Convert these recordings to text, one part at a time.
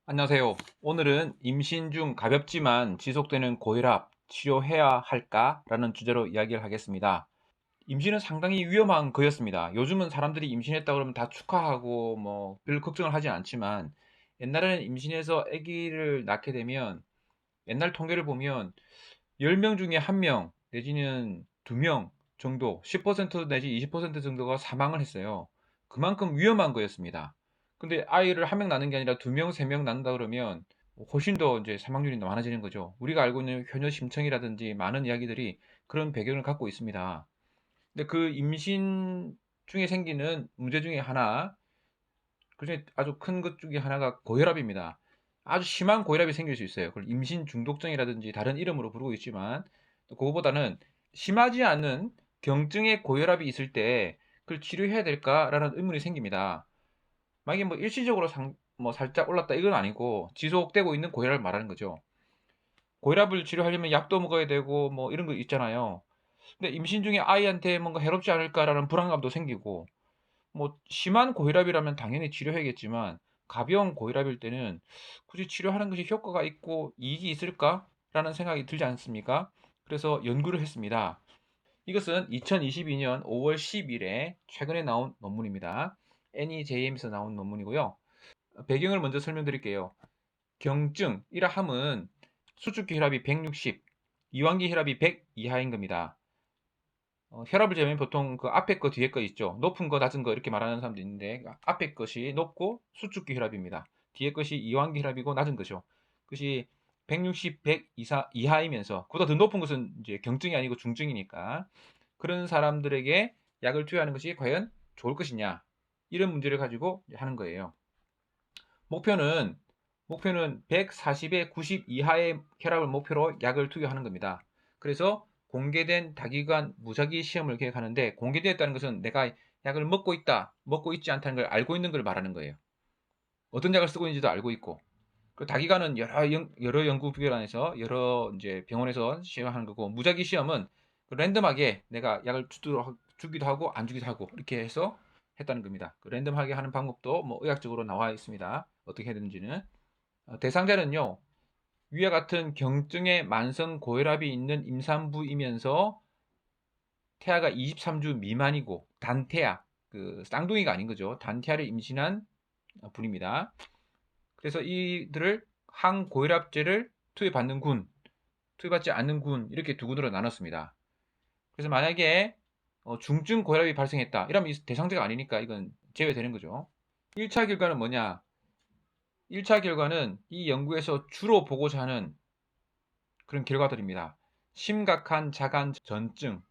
안녕하세요. 오늘은 임신 중 가볍지만 지속되는 고혈압 치료해야 할까? 라는 주제로 이야기를 하겠습니다. 임신은 상당히 위험한 거였습니다. 요즘은 사람들이 임신했다 그러면 다 축하하고 별 걱정을 하지 않지만 옛날에는 임신해서 아기를 낳게 되면 옛날 통계를 보면 10명 중에 1명 내지는 2명 정도 10% 내지 20% 정도가 사망을 했어요. 그만큼 위험한 거였습니다. 근데 아이를 1명 낳는 게 아니라 2명, 3명 낳는다 그러면 훨씬 더 이제 사망률이 많아지는 거죠. 우리가 알고 있는 효녀 심청이라든지 많은 이야기들이 그런 배경을 갖고 있습니다. 근데 그 임신 중에 생기는 문제 중에 하나, 그중에 아주 큰 것 중에 하나가 고혈압입니다. 아주 심한 고혈압이 생길 수 있어요. 그걸 임신 중독증이라든지 다른 이름으로 부르고 있지만, 또 그거보다는 심하지 않은 경증의 고혈압이 있을 때 그걸 치료해야 될까라는 의문이 생깁니다. 만약에 뭐 일시적으로 살짝 올랐다 이건 아니고 지속되고 있는 고혈압을 말하는 거죠. 고혈압을 치료하려면 약도 먹어야 되고 뭐 이런 거 있잖아요. 근데 임신 중에 아이한테 뭔가 해롭지 않을까라는 불안감도 생기고, 뭐 심한 고혈압이라면 당연히 치료해야겠지만 가벼운 고혈압일 때는 굳이 치료하는 것이 효과가 있고 이익이 있을까라는 생각이 들지 않습니까? 그래서 연구를 했습니다. 이것은 2022년 5월 10일에 최근에 나온 논문입니다. NEJM에서 나온 논문이고요. 배경을 먼저 설명드릴게요. 경증이라 함은 수축기 혈압이 160, 이완기 혈압이 100 이하인 겁니다. 혈압을 재면 보통 그 앞에 거 뒤에 거 있죠. 높은 거 낮은 거 이렇게 말하는 사람도 있는데 앞에 것이 높고 수축기 혈압입니다. 뒤에 것이 이완기 혈압이고 낮은 거죠. 그것이 160, 100 이하이면서 그보다 더 높은 것은 이제 경증이 아니고 중증이니까 그런 사람들에게 약을 투여하는 것이 과연 좋을 것이냐, 이런 문제를 가지고 하는 거예요. 목표는 목표는 140에 90 이하의 혈압을 목표로 약을 투여하는 겁니다. 그래서 공개된 다기관 무작위 시험을 계획하는데, 공개되었다는 것은 내가 약을 먹고 있다, 먹고 있지 않다는 걸 알고 있는 걸 말하는 거예요. 어떤 약을 쓰고 있는지도 알고 있고. 그 다기관은 여러 연구기관에서 여러 이제 병원에서 시험하는 거고, 무작위 시험은 그 랜덤하게 내가 약을 주기도 하고 안 주기도 하고 이렇게 해서 했다는 겁니다. 그 랜덤하게 하는 방법도 뭐 의학적으로 나와 있습니다. 어떻게 해야 되는지는. 대상자는요, 위와 같은 경증의 만성 고혈압이 있는 임산부이면서 태아가 23주 미만이고 단태아, 그 쌍둥이가 아닌 거죠. 단태아를 임신한 분입니다. 그래서 이들을 항고혈압제를 투여받지 않는 군, 이렇게 두 군으로 나눴습니다. 그래서 만약에 중증 고혈압이 발생했다, 이러면 대상자가 아니니까 이건 제외되는 거죠. 1차 결과는 뭐냐? 1차 결과는 이 연구에서 주로 보고자 하는 그런 결과들입니다. 심각한 자간 전증.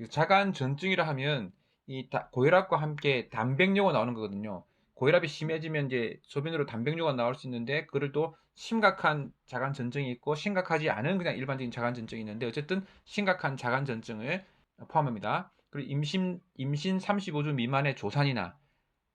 자간 전증이라 하면 이 고혈압과 함께 단백뇨가 나오는 거거든요. 고혈압이 심해지면 이제 소변으로 단백뇨가 나올 수 있는데, 그를 또 심각한 자간 전증이 있고 심각하지 않은 그냥 일반적인 자간 전증이 있는데, 어쨌든 심각한 자간 전증을 포함합니다. 그리고 임신 35주 미만의 조산이나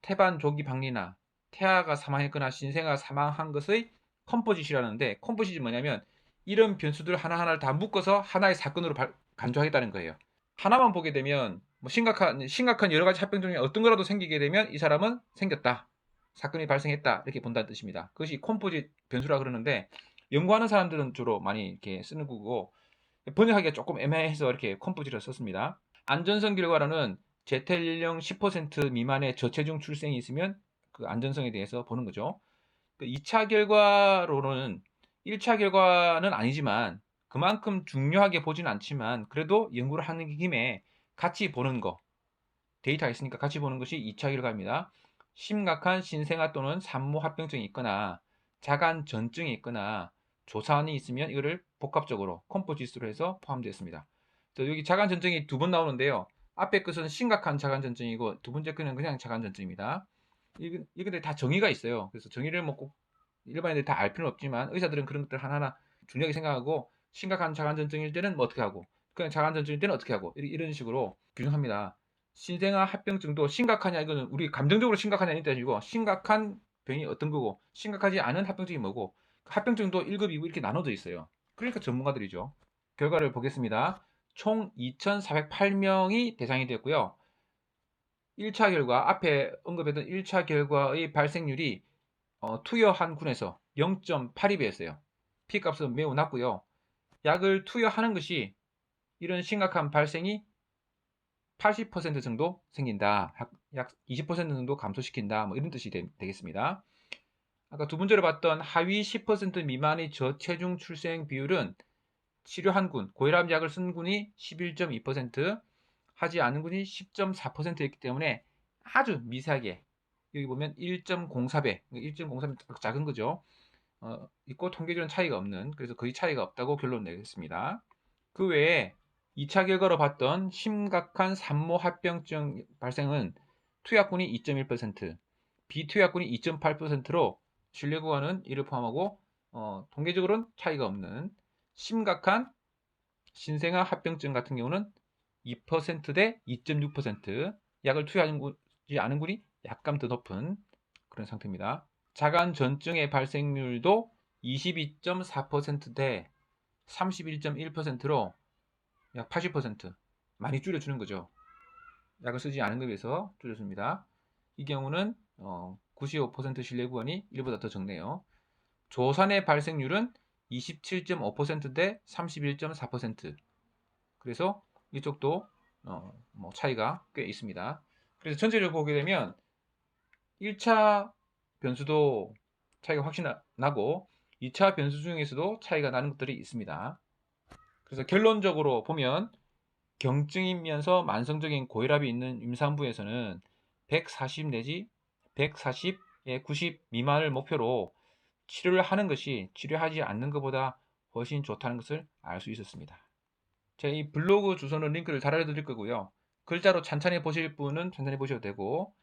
태반 조기 박리나 태아가 사망했거나 신생아가 사망한 것의 컴포짓이라는데, 컴포짓이 뭐냐면 이런 변수들 하나하나를 다 묶어서 하나의 사건으로 간주하겠다는 거예요. 하나만 보게 되면 뭐 심각한 여러 가지 합병 중에 어떤 거라도 생기게 되면 이 사람은 생겼다, 사건이 발생했다, 이렇게 본다는 뜻입니다. 그것이 컴포짓 변수라 그러는데, 연구하는 사람들은 주로 많이 이렇게 쓰는 거고, 번역하기가 조금 애매해서 이렇게 컴포짓을 썼습니다. 안전성 결과로는 재택연령 10% 미만의 저체중 출생이 있으면 그 안전성에 대해서 보는 거죠. 2차 결과로는 1차 결과는 아니지만 그만큼 중요하게 보지는 않지만 그래도 연구를 하는 김에 같이 보는 거, 데이터가 있으니까 같이 보는 것이 2차 결과입니다. 심각한 신생아 또는 산모 합병증이 있거나 자간 전증이 있거나 조산이 있으면 이거를 복합적으로 컴포짓으로 해서 포함되어 있습니다. 여기 자간 전증이 두 번 나오는데요. 앞에 것은 심각한 자간 전증이고 두 번째 것은 그냥 자간 전증입니다. 이게 다 정의가 있어요. 그래서 정의를 뭐 꼭 일반인들이 다 알 필요는 없지만 의사들은 그런 것들 하나하나 중요하게 생각하고, 심각한 자간 전증일 때는 뭐 어떻게 하고, 그냥 자간 전증일 때는 어떻게 하고, 이런 식으로 규정합니다. 신생아 합병증도 심각하냐, 이거는 우리 감정적으로 심각하냐 이 따지고, 심각한 병이 어떤 거고 심각하지 않은 합병증이 뭐고, 합병증도 1급, 2급 이렇게 나눠져 있어요. 그러니까 전문가들이죠. 결과를 보겠습니다. 총 2,408명이 대상이 되었고요. 1차 결과, 앞에 언급했던 1차 결과의 발생률이 투여한 군에서 0.82배였어요. P값은 매우 낮고요. 약을 투여하는 것이 이런 심각한 발생이 80% 정도 생긴다. 약 20% 정도 감소시킨다. 뭐 이런 뜻이 되겠습니다. 아까 두 번째로 봤던 하위 10% 미만의 저체중 출생 비율은 치료한 군, 고혈압 약을 쓴 군이 11.2%, 하지 않은 군이 10.4%였기 때문에 아주 미세하게, 여기 보면 1.04배, 1.03배 작은 거죠. 있고 통계적인 차이가 없는, 그래서 거의 차이가 없다고 결론 내겠습니다. 그 외에 2차 결과로 봤던 심각한 산모 합병증 발생은 투약군이 2.1%, 비투약군이 2.8%로 신뢰구간은 이를 포함하고 통계적으로는 차이가 없는 심각한 신생아 합병증 같은 경우는 2%대 2.6%, 약을 투여하지 않은 군이 약간 더 높은 그런 상태입니다. 자간 전증의 발생률도 22.4%대 31.1%로 약 80% 많이 줄여주는 거죠. 약을 쓰지 않은 것에 비해서 줄여줍니다. 이 경우는 95% 신뢰 구간이 1보다 더 적네요. 조산의 발생률은 27.5%대 31.4%. 그래서 이쪽도 뭐 차이가 꽤 있습니다. 그래서 전체적으로 보게 되면 1차 변수도 차이가 확실히 나고 2차 변수 중에서도 차이가 나는 것들이 있습니다. 그래서 결론적으로 보면 경증이면서 만성적인 고혈압이 있는 임산부에서는 140 내지 140에 90 미만을 목표로 치료를 하는 것이 치료하지 않는 것보다 훨씬 좋다는 것을 알 수 있었습니다. 제 이 블로그 주소는 링크를 달아드릴 거고요. 글자로 찬찬히 보실 분은 찬찬히 보셔도 되고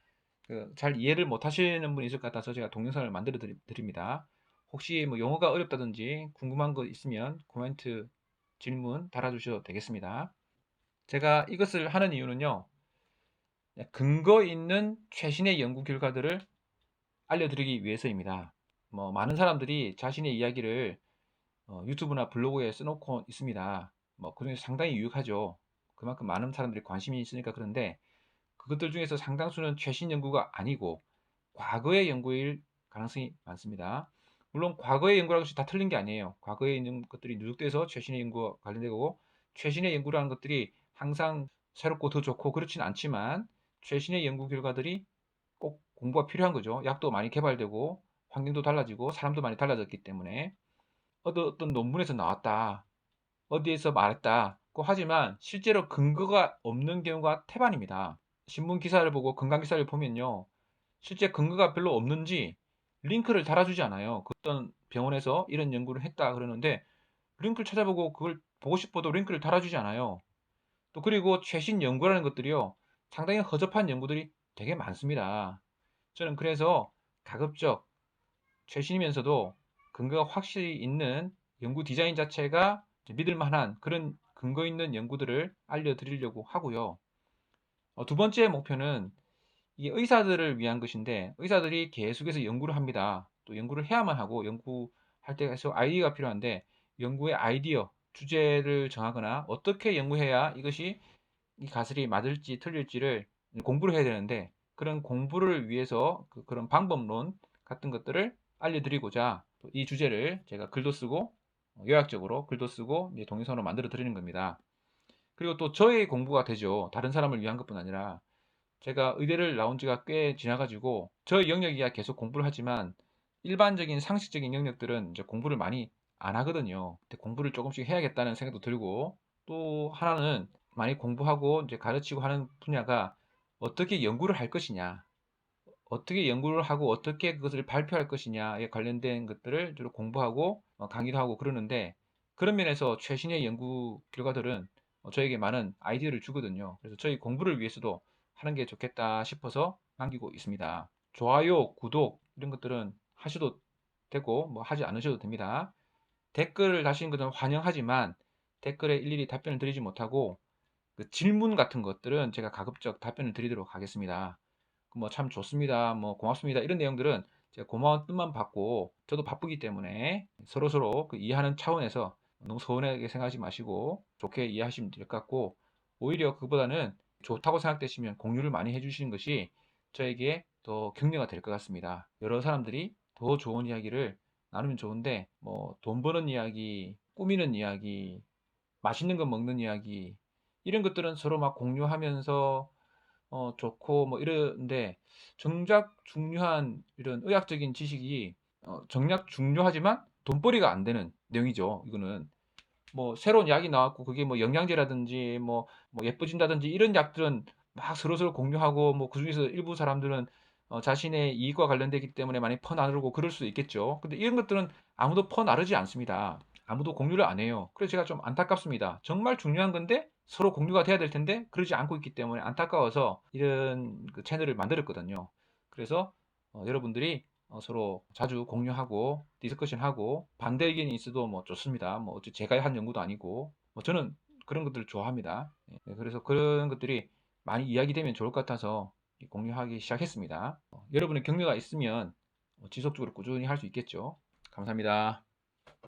잘 이해를 못 하시는 분이 있을 것 같아서 제가 동영상을 만들어 드립니다. 혹시 뭐 용어가 어렵다든지 궁금한 거 있으면 코멘트, 질문 달아주셔도 되겠습니다. 제가 이것을 하는 이유는요, 근거 있는 최신의 연구 결과들을 알려드리기 위해서입니다. 뭐 많은 사람들이 자신의 이야기를 유튜브나 블로그에 써놓고 있습니다. 뭐 그중에서 상당히 유익하죠. 그만큼 많은 사람들이 관심이 있으니까. 그런데 그것들 중에서 상당수는 최신 연구가 아니고 과거의 연구일 가능성이 많습니다. 물론 과거의 연구라는 것이 다 틀린 게 아니에요. 과거에 있는 것들이 누적돼서 최신의 연구와 관련되고, 최신의 연구라는 것들이 항상 새롭고 더 좋고 그렇진 않지만 최신의 연구 결과들이 꼭 공부가 필요한 거죠. 약도 많이 개발되고 환경도 달라지고 사람도 많이 달라졌기 때문에 어떤 논문에서 나왔다, 어디에서 말했다고 하지만 실제로 근거가 없는 경우가 태반입니다. 신문 기사를 보고 건강 기사를 보면요, 실제 근거가 별로 없는지 링크를 달아주지 않아요. 그 어떤 병원에서 이런 연구를 했다 그러는데 링크를 찾아보고 그걸 보고 싶어도 링크를 달아주지 않아요. 또 그리고 최신 연구라는 것들이요, 상당히 허접한 연구들이 되게 많습니다. 저는 그래서 가급적 최신이면서도 근거가 확실히 있는 연구 디자인 자체가 믿을 만한 그런 근거 있는 연구들을 알려드리려고 하고요. 두 번째 목표는 이게 의사들을 위한 것인데, 의사들이 계속해서 연구를 합니다. 또 연구를 해야만 하고, 연구할 때 계속 아이디어가 필요한데 연구의 아이디어, 주제를 정하거나 어떻게 연구해야 이것이 이 가설이 맞을지 틀릴지를 공부를 해야 되는데, 그런 공부를 위해서 그런 방법론 같은 것들을 알려드리고자 이 주제를 제가 글도 쓰고 요약적으로 글도 쓰고 이제 동영상으로 만들어 드리는 겁니다. 그리고 또 저의 공부가 되죠. 다른 사람을 위한 것뿐 아니라 제가 의대를 나온 지가 꽤 지나가지고 저의 영역이야 계속 공부를 하지만 일반적인 상식적인 영역들은 이제 공부를 많이 안 하거든요. 근데 공부를 조금씩 해야겠다는 생각도 들고, 또 하나는 많이 공부하고 이제 가르치고 하는 분야가 어떻게 연구를 할 것이냐, 어떻게 연구를 하고 어떻게 그것을 발표할 것이냐에 관련된 것들을 주로 공부하고 강의도 하고 그러는데, 그런 면에서 최신의 연구 결과들은 저에게 많은 아이디어를 주거든요. 그래서 저희 공부를 위해서도 하는 게 좋겠다 싶어서 남기고 있습니다. 좋아요, 구독 이런 것들은 하셔도 되고 뭐 하지 않으셔도 됩니다. 댓글을 다시는 것은 환영하지만 댓글에 일일이 답변을 드리지 못하고 그 질문 같은 것들은 제가 가급적 답변을 드리도록 하겠습니다. 뭐 참 좋습니다, 뭐 고맙습니다 이런 내용들은 제가 고마운 뜻만 받고, 저도 바쁘기 때문에 서로서로 그 이해하는 차원에서 너무 서운하게 생각하지 마시고 좋게 이해하시면 될 것 같고, 오히려 그보다는 좋다고 생각되시면 공유를 많이 해주시는 것이 저에게 더 격려가 될 것 같습니다. 여러 사람들이 더 좋은 이야기를 나누면 좋은데 뭐 돈 버는 이야기, 꾸미는 이야기, 맛있는 거 먹는 이야기 이런 것들은 서로 막 공유하면서 좋고 뭐 이런데 정작 중요한 이런 의학적인 지식이 정작 중요하지만 돈벌이가 안 되는 내용이죠. 이거는 뭐 새로운 약이 나왔고 그게 뭐 영양제라든지 뭐 예뻐진다든지 이런 약들은 막 서로서로 공유하고 뭐 그중에서 일부 사람들은 자신의 이익과 관련되기 때문에 많이 퍼나르고 그럴 수도 있겠죠. 근데 이런 것들은 아무도 퍼나르지 않습니다. 아무도 공유를 안 해요. 그래서 제가 좀 안타깝습니다. 정말 중요한 건데 서로 공유가 돼야 될 텐데 그러지 않고 있기 때문에 안타까워서 이런 그 채널을 만들었거든요. 그래서 여러분들이 서로 자주 공유하고 디스커션하고 반대 의견이 있어도 뭐 좋습니다. 뭐 어째 제가 한 연구도 아니고 뭐 저는 그런 것들을 좋아합니다. 예, 그래서 그런 것들이 많이 이야기되면 좋을 것 같아서 공유하기 시작했습니다. 여러분의 격려가 있으면 지속적으로 꾸준히 할 수 있겠죠. 감사합니다.